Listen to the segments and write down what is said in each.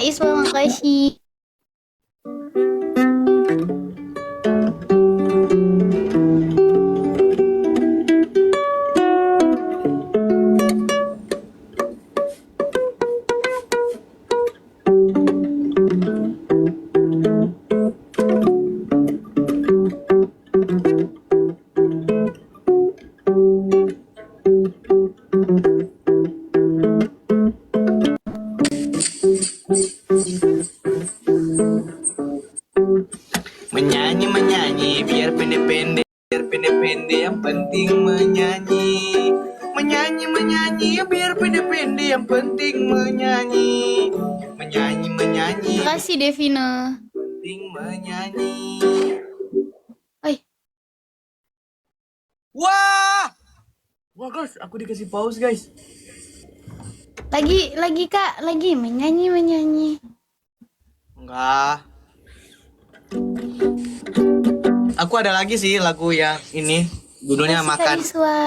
Isma, makasih. Menyanyi menyanyi biar pendek-pendek, yang penting menyanyi. Menyanyi menyanyi biar pendek-pendek, yang penting menyanyi. Menyanyi menyanyi Makasih Devina. penting menyanyi. Oi, Wah, wah guys, aku dikasih pause guys. lagi Kak, lagi menyanyi. Enggak. Aku ada lagi sih lagu yang ini judulnya Makasih Kak Makan. Iswa.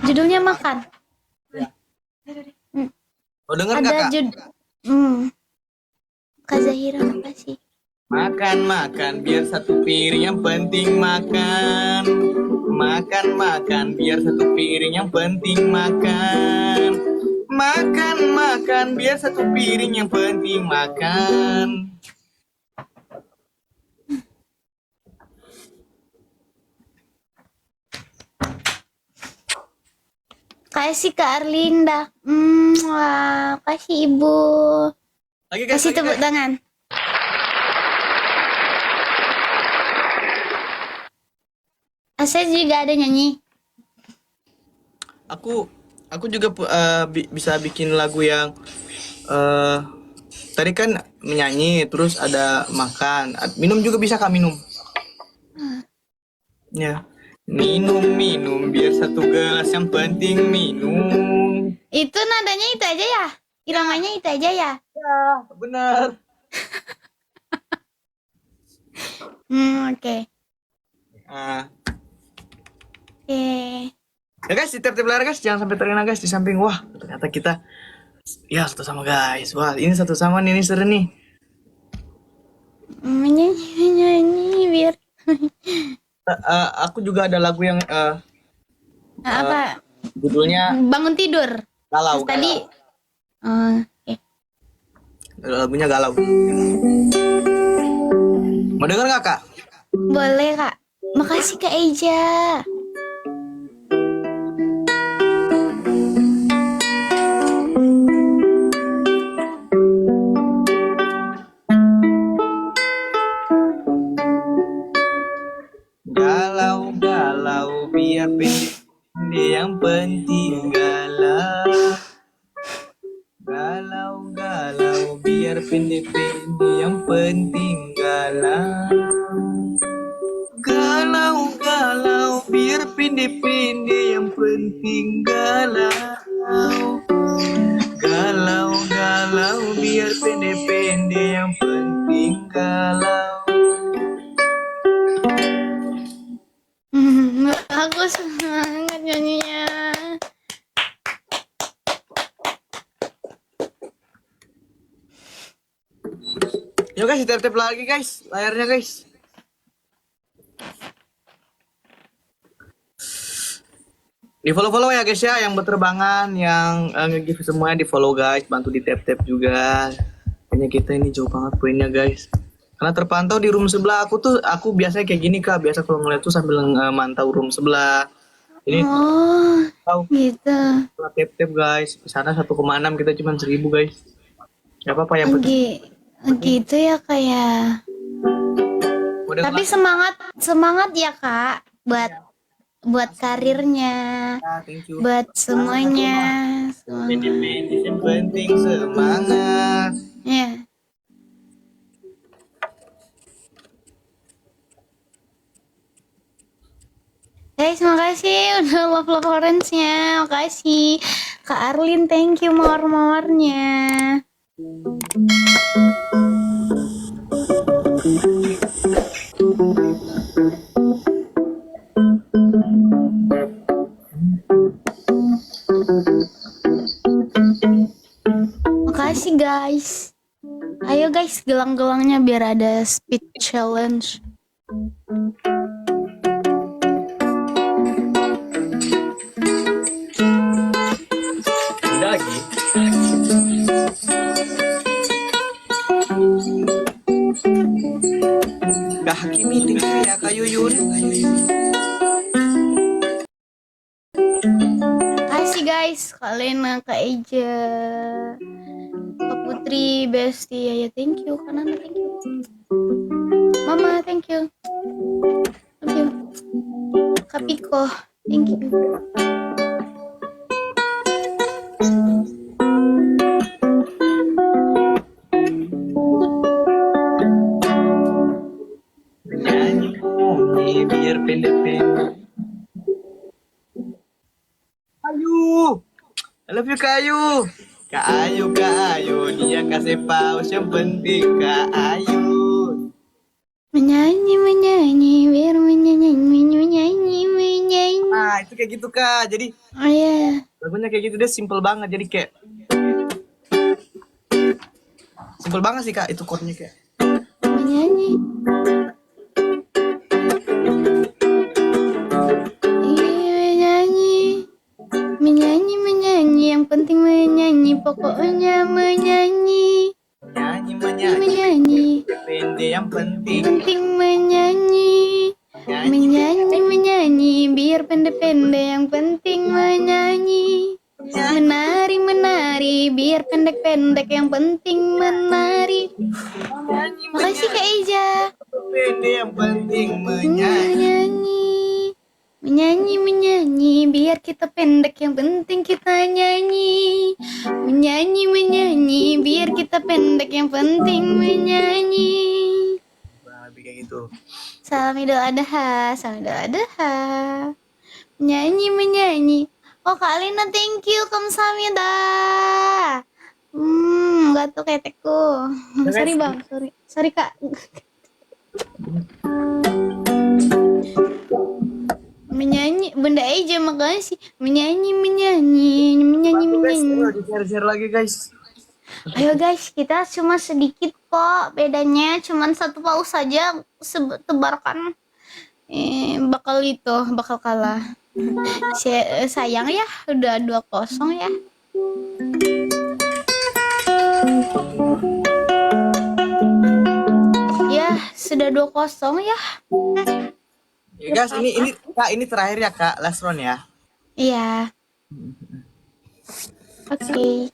Judulnya makan. Ya. Hmm. Oh denger Ada nggak kak? Kak Zahira, makasih. Makan makan biar satu piring, yang penting makan. Makan makan biar satu piring, yang penting makan. Makan makan biar satu piring, yang penting makan. Kasih Kak Arlinda. Wah, kasih Ibu. Lagi guys, Kasih lagi tepuk guys. tangan. Saya juga ada nyanyi. Aku juga bisa bikin lagu yang eh tadi kan menyanyi, terus ada makan, minum juga bisa kak, minum. Ya. Minum biar satu gelas, yang penting minum. Itu nadanya itu aja ya? Iramanya itu aja ya? Ya, benar. Oke. Ah. Oke. Ya guys, di tap-tap layar guys, jangan sampai terlena guys di samping. Wah, ternyata kita ya satu sama guys. Wah, ini satu sama nih, ini seru nih. Menyanyi biar Aku juga ada lagu yang apa? judulnya Bangun tidur. Galau. Terus tadi oke. Lagunya Galau. Mau denger nggak kak? Boleh Kak. Makasih Kak Eja. Galau biar pendek, yang penting galau. Galau biar pendek, yang penting galau. Galau biar pendek, yang penting galau. Galau biar pendek, yang penting galau. Aku semangat nyanyinya. Yuk guys, tap-tap lagi guys, layarnya guys. Di follow ya guys ya, yang berterbangan, yang nge-give semuanya di follow guys, bantu di tap juga. Kayaknya kita ini jauh banget poinnya guys. Karena terpantau di room sebelah aku biasanya kayak gini kak, biasa kalau ngeliat tuh sambil mantau room sebelah. Ini Oh, gitu. tap guys, di sana 1,6, kita cuma 1.000 guys. Gak apa-apa yang penting. Gitu ya Kak ya. Tapi semangat ya Kak buat karirnya, Thank you. buat semuanya. Yang penting semangat. Ya. Guys, makasih udah love orange-nya. Makasih. Kak Arlin, thank you mawar-mawarnya. Makasih guys. Ayo guys, gelang-gelangnya biar ada speed challenge. Udah lagi. Kak Hakimi, thank you ya Kak Yuyun. Kasih guys, Kalena, Kak Eja, Kak Putri, Besti, ya thank you, Kanana thank you, Mama thank you, Kak Piko thank you. Nyanyi biar pendek-pendek. Ayu, I love you Kak Ayu. Kak Ayu, dia kasih paus yang penting Kak Ayu. Menyanyi, biar menyanyi. Nah, itu kayak gitu Kak. Jadi Oh iya. lagunya kayak gitu deh, simple banget. Jadi kayak simple banget sih Kak, itu chordnya kayak. Menyanyi. Menyanyi, yang penting menyanyi, pokoknya menyanyi. Menyanyi. Pendek yang penting. Menyanyi. Menyanyi, biar pendek-pendek, yang penting menyanyi. Menari, biar pendek-pendek, yang penting menari. Makasih Kak Eja. Pendek yang penting menyanyi. Menyanyi, biar kita pendek, yang penting kita nyanyi. Menyanyi, biar kita pendek, yang penting menyanyi. Lebih kayak gitu. Salam Idul Adha, menyanyi. Oh Kak Alina, thank you, kamsahamnida. Enggak tuh ketekku. Sorry bang, sorry Kak. Menyanyi, Bunda Eja makasih. Menyanyi. Share lagi guys. Ayo guys, kita cuma sedikit kok bedanya, cuman satu paus saja tebarkan. Bakal kalah. Sayang ya, udah 2-0 ya. Ya, sudah 2-0 ya. Ya guys, ini Kak, ini terakhir ya Kak, last round ya. Iya. Oke.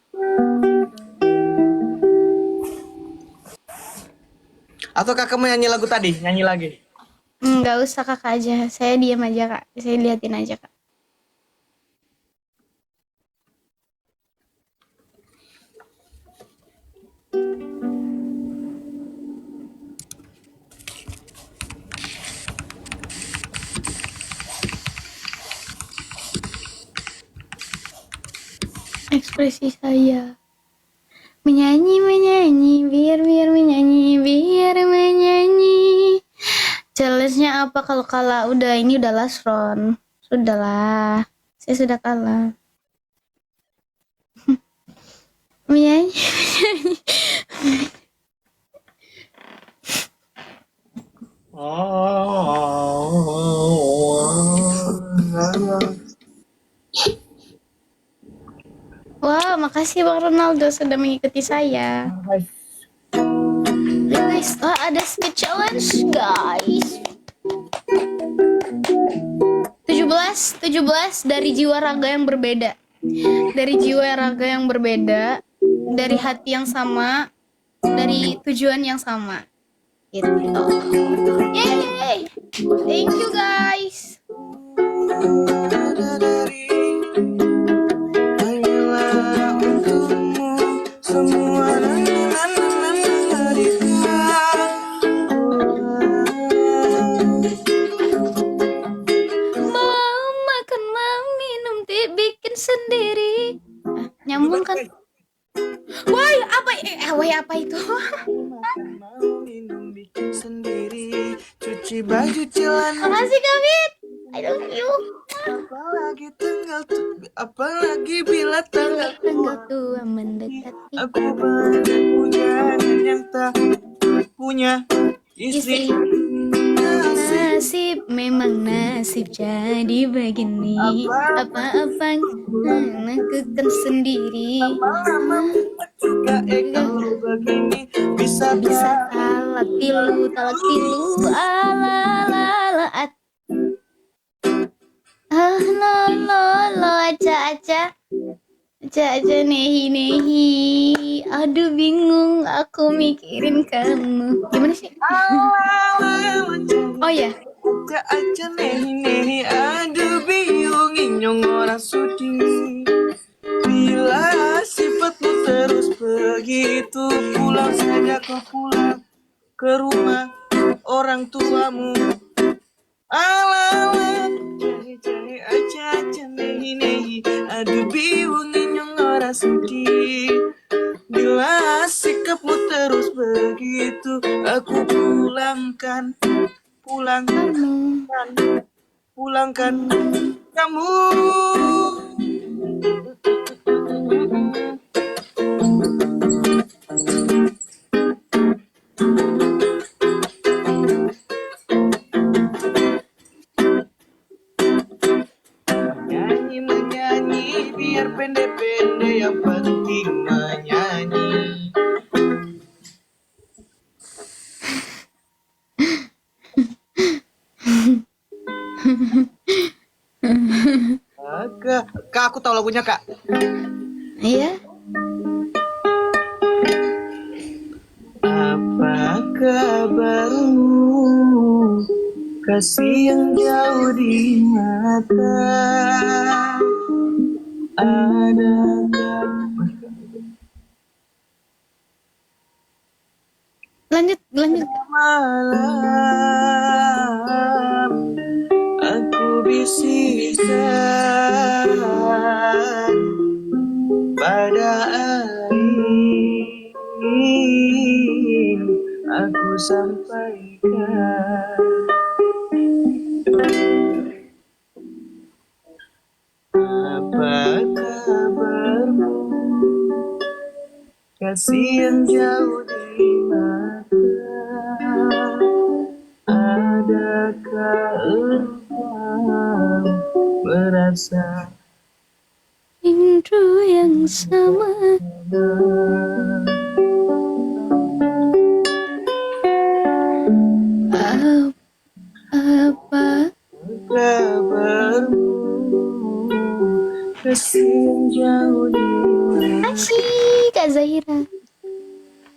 Atau Kakak mau nyanyi lagu tadi? Nyanyi lagi. Nggak usah Kakak aja, saya diam aja Kak. Saya liatin aja Kak. Ekspresi saya. Menyanyi, biar menyanyi. Challenge-nya apa kalau kalah? Ini udah last round. Sudahlah, saya sudah kalah. menyanyi. Wah, makasih Bang Ronaldo sudah mengikuti saya. Guys, ada speed challenge, guys. 17 dari jiwa raga yang berbeda. Dari jiwa raga yang berbeda, dari hati yang sama, dari tujuan yang sama. Gitu. Yeay! Thank you guys. Sendiri. Nyambung kan? Woi, apa itu? Minum bikin sendiri, cuci baju celana. Makasih Kak Fit. I love you. Apalagi bila tanggal Tanggal tua, tua mendekati. aku banyak pujangan yang tak punya istri. Istri. Nasib Nasib memang nasib jadi begini. Apa-apa lakukan sendiri. lama-lama juga kalau begini bisa Bisa talak tilu ala ala ala lo lo lo aca nehi nehi. Aduh bingung aku mikirin kamu. Gimana sih? Oh ya, aja nehi aduh bingung inyong orang sudi. Bila sifatmu terus begitu, pulang saja kau pulang ke rumah orang tuamu. Ala jahe aja nehi aduh bingung inyong orang sudi. Bila sikapmu terus begitu, aku pulangkan kamu. Menyanyi biar pendek-pendek yang penting menyanyi. Kak, aku tahu lagunya kak. iya. Apa kabarmu, kasih yang jauh di mata? Adakah Lanjut. malam aku bisikkan pada angin, aku sampaikan apa kabarmu, kasih yang jauh di mata. Adakah engkau merasa Rindu yang sama. Apa kabarmu, kasih yang jauh di mata. asyik Kak Zahira.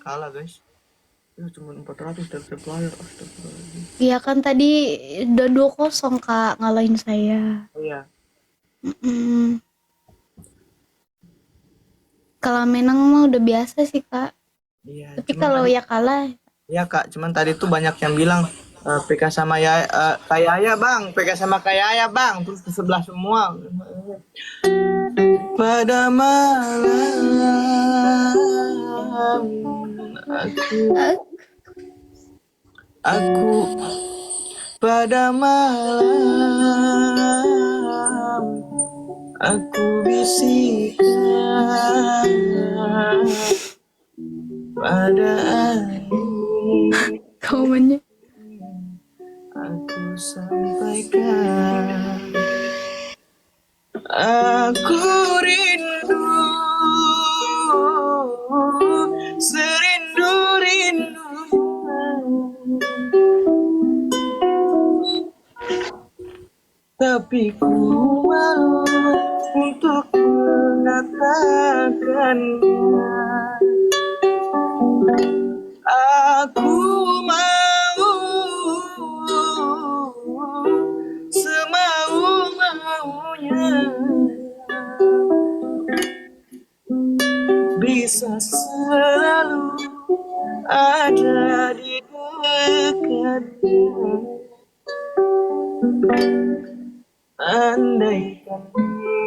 Kalah guys, itu cuma 400 dari player. Astagfirullahaladzim. Iya kan tadi udah 2-0 Kak ngalahin saya. Oh iya. Kalau menang mah udah biasa sih Kak. Iya. Tapi kalau ya kalah. Iya kak, cuman tadi tuh banyak yang bilang PK sama ya kayak Ayah bang, PK sama kayak Ayah bang, terus di sebelah semua. Pada malam aku pada malam aku bisikkan pada angin, Komennya. aku sampaikan aku rindu, serindu-rindu. Tapi ku malu untuk mengatakannya. Aku mau semau-maunya, bisa selalu ada di dekatnya. Andaikan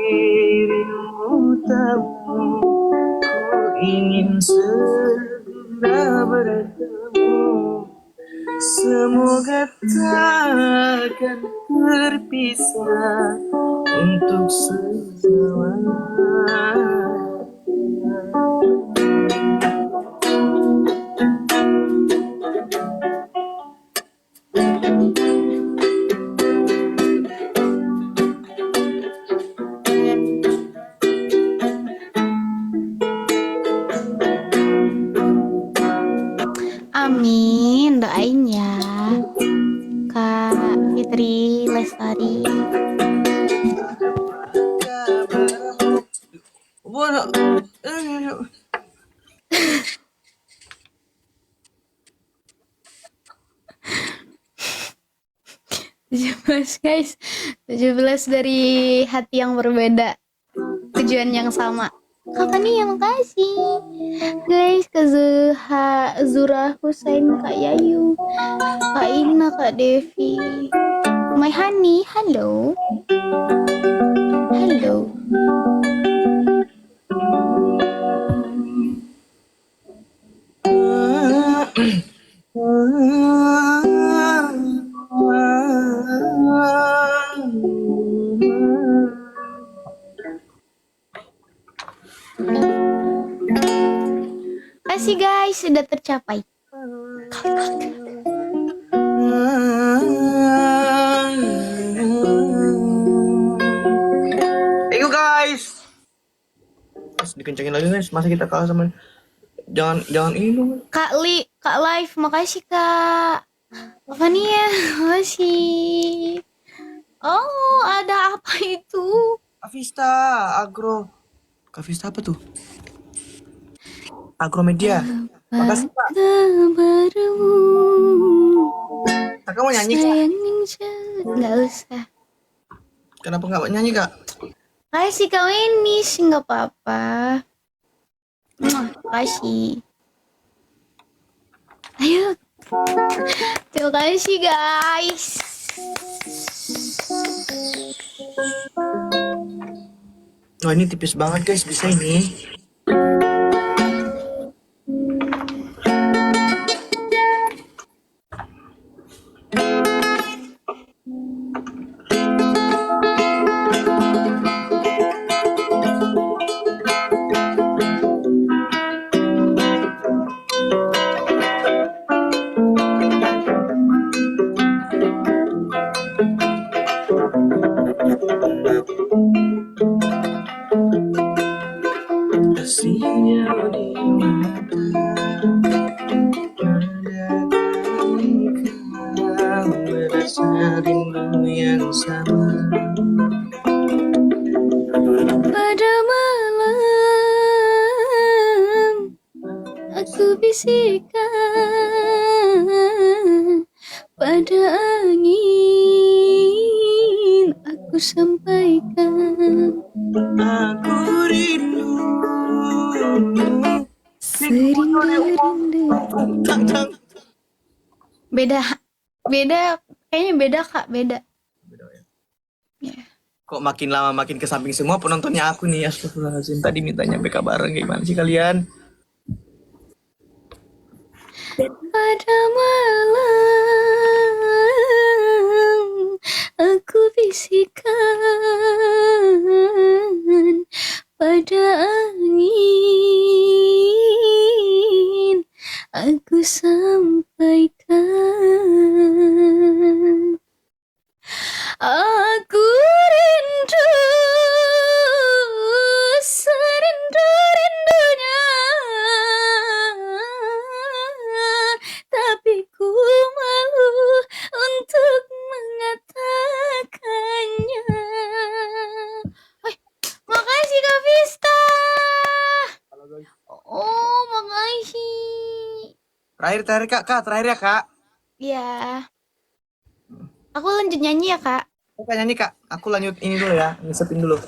dirimu tahu, ku ingin segera bertemu Semoga takkan terpisah untuk selamanya. Amin, doain ya Kak Fitri Lestari. Wah, 17 guys, 17 dari hati yang berbeda, tujuan yang sama. Kakak nih yang makasih guys, ke Zura Husain, Kak Yayu, Kak Ina, Kak Devi, My Honey, halo. Halo. Kasih guys, sudah tercapai. Ayo guys. Mas dikencengin lagi guys. Masa kita kalah sama jangan ini dong. Kak Live, makasih Kak. Apa nih ya? Makasih. Oh, ada apa itu? Kavista Agro. Kavista apa tuh? Agromedia. Makasih Kak. Kakak mau nyanyi Kak? Nggak usah. Kenapa nggak mau nyanyi Kak? Kasih kau ini sih nggak apa-apa. Kasih. Ayo. Terima kasih guys. Wah ini tipis banget guys, bisa ini. Sinyal di mata kau merasa rindu yang sama. Pada malam aku bisikan, pada angin aku sampaikan, Aku rindu. serindu-rindu. Beda, kayaknya beda Kak, beda. Ya. Kok makin lama makin ke samping semua penontonnya aku nih. Astagfirullahaladzim. Tadi mintanya BK bareng, gimana sih kalian? Pada malam aku bisikan, pada angin aku sampaikan, aku rindu serindu-rindunya, tapi ku malu untuk mengatakannya. Woi, makasih Kak Vista. Oh, makasih. Terakhir Kak, terakhir ya Kak. Iya. Aku lanjut nyanyi ya Kak. Kak nyanyi Kak, aku lanjut ini dulu ya, ngisepin dulu.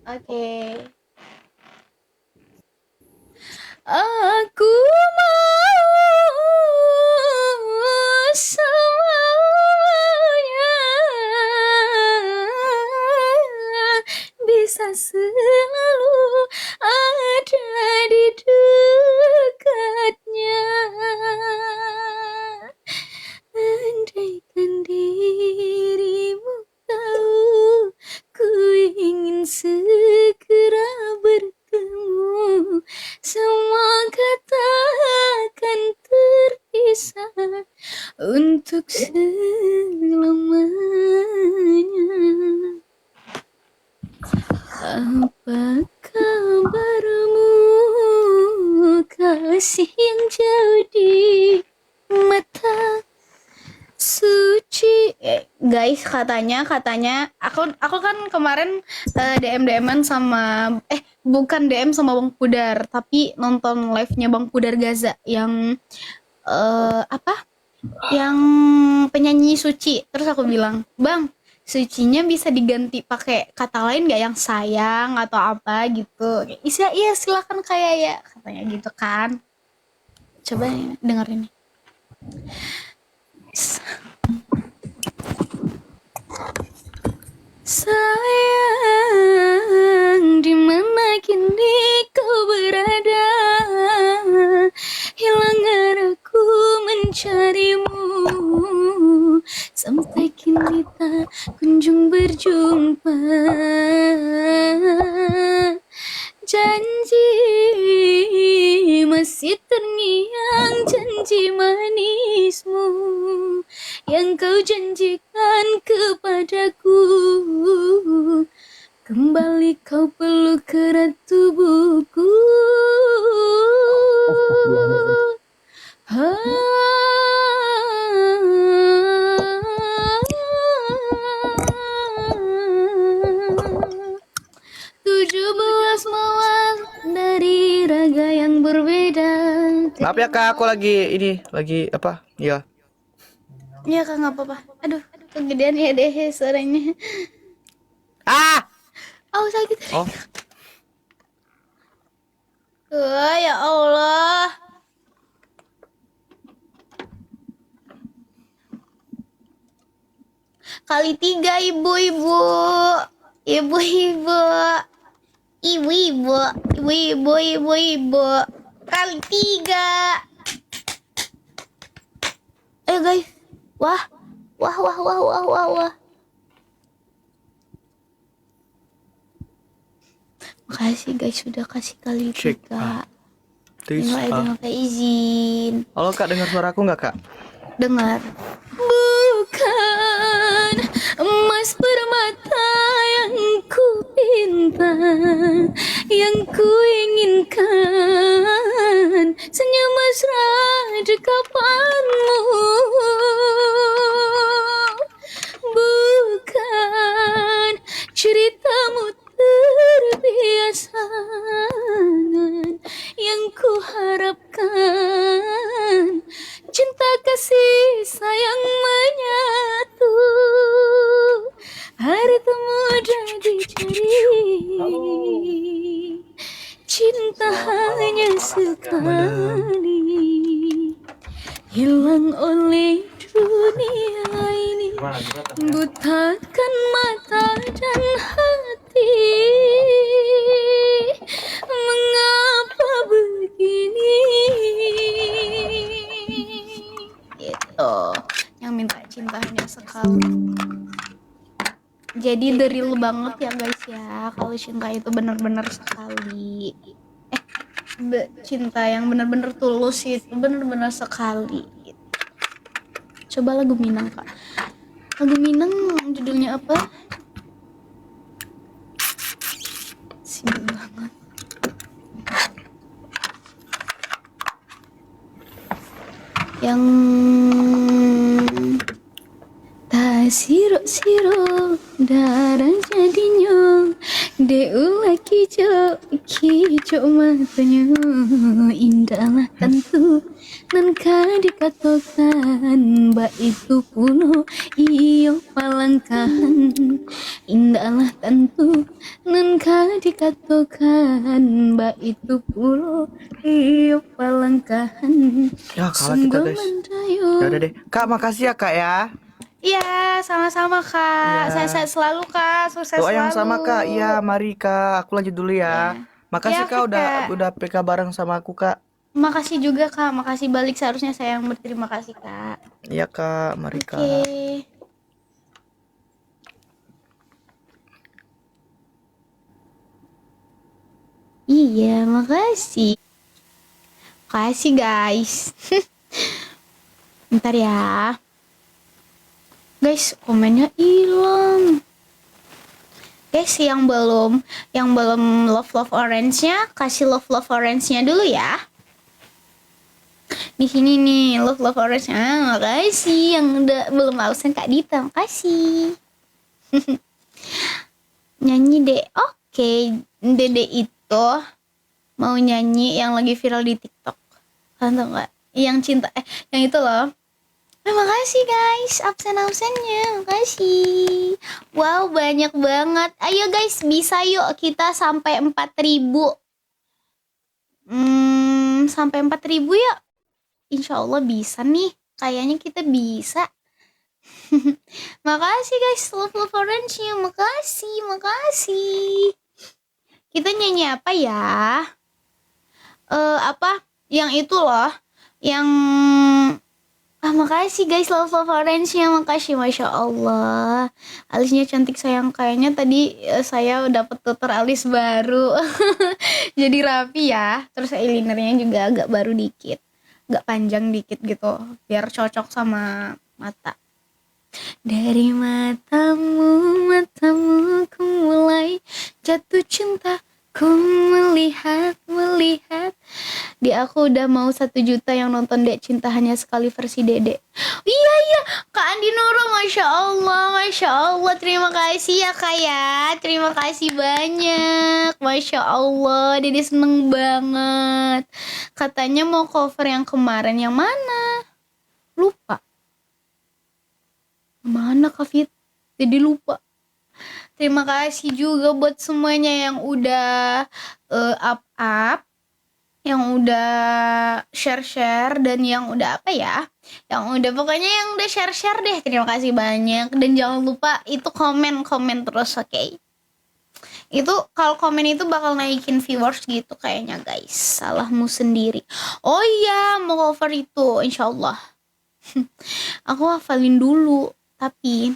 Oke. Aku mau semuanya bisa selalu ada di dekatnya. masih yang jauh di mata suci. Guys, katanya aku kan kemarin DM-an sama bukan DM sama Bang Pudar, tapi nonton live-nya Bang Pudar Gaza yang yang penyanyi Suci. Terus aku bilang, "Bang, sucinya bisa diganti pakai kata lain nggak yang sayang atau apa gitu?" Iya, silakan kayak ya, katanya gitu kan. Coba dengerin nih. Sayang, di mana kini kau berada? Hilang arahku mencarimu, sampai kini tak kunjung berjumpa. Janji masih terngiang, janji manismu yang kau janjikan kepadaku. Kembali kau peluk erat tubuhku. Tujuh belas mawar dari raga yang berbeda. Maaf ya Kak, aku lagi apa? Ya. Ya Kak, nggak apa-apa. Aduh, kegedean ya deh suaranya. Ah! Oh, sakit. Oh, Ya Allah. Kali 3 ibu-ibu. Ibu-ibu. Ibu-ibu. Ibu-ibu, ibu-ibu. Kali 3. Ayo guys. Wah. Wah. Makasih guys sudah kasih kali Cek. 3. tis. Dengan izin. Halo Kak, dengar suara aku nggak Kak? Dengar. Bukan emas permata yang ku pinta, yang ku inginkan senyum mesra di kapanmu. Bukan ceritamu terbiasa yang ku harapkan, cinta kasih sayang menyatu, hari temu jadi cinta hanya sekali, hilang oleh dunia ini, butakan mata dan hati. Mengapa begini? Gitu. Yang minta cinta hanya sekali. Jadi the real banget ya guys ya. Kalau cinta itu benar-benar sekali. Cinta yang benar-benar tulus itu benar-benar sekali. Coba lagu Minang Kak. Lagu Minang judulnya apa? Sibuk banget. Yang tak siro darah jadinya deulah kijo matanya indahlah tentu nan dikatakan mbak itu puno iyo palangkahan, indahlah tentu nan dikatakan mbak itu puno iyo palangkahan. Ya kalah kita guys. Ya udah deh. Kak, makasih ya Kak ya. Iya, sama-sama Kak. Iya. Sehat-sehat selalu Kak. Sukses Doa selalu. yang sama Kak. Iya, mari Kak. Aku lanjut dulu ya. Iya. Makasih Ya, Kak Kak. udah PK bareng sama aku Kak. Makasih juga Kak. Makasih balik, seharusnya saya yang berterima kasih Kak. Iya Kak, mari Oke. Kak. Iya, makasih. Makasih guys. Bentar ya. Guys, komennya hilang. Guys, yang belum love orange-nya kasih love orange-nya dulu ya. Di sini nih, love orange. Makasih yang udah belum absen Kak Dita, makasih. Nyanyi deh. Oke, Dede itu mau nyanyi yang lagi viral di TikTok. Kalian tau nggak? Yang cinta yang itu loh. Makasih guys, absen-absennya, makasih. Wow, banyak banget. Ayo guys, bisa yuk kita sampai 4.000. Sampai 4.000 yuk. Insya Allah bisa nih. Kayaknya kita bisa. Makasih guys, love orange-nya. Makasih. Kita nyanyi apa ya? Apa? Yang itu loh. Yang makasih guys, love orange-nya. Makasih, Masya Allah. Alisnya cantik sayang. Kayaknya tadi saya dapat tutor alis baru. Jadi rapi ya. Terus eyelinernya juga agak baru dikit, agak panjang dikit gitu, biar cocok sama mata. Dari matamu ku mulai jatuh cinta, ku melihat di aku udah mau 1 juta yang nonton Dek Cinta Hanya Sekali versi Dede. Iya Kak Andi Nurul, Masya Allah, terima kasih ya Kak ya, terima kasih banyak, Masya Allah, Dede seneng banget. Katanya mau cover yang kemarin, yang mana? Lupa. Mana Kak Fit? Jadi lupa. Terima kasih juga buat semuanya yang udah up, yang udah share dan yang udah apa ya? Yang udah pokoknya yang udah share deh. Terima kasih banyak, dan jangan lupa itu komen terus, oke? Itu kalau komen itu bakal naikin viewers gitu kayaknya guys. Salahmu sendiri. Oh iya, mau cover itu insyaallah. Aku hafalin dulu, tapi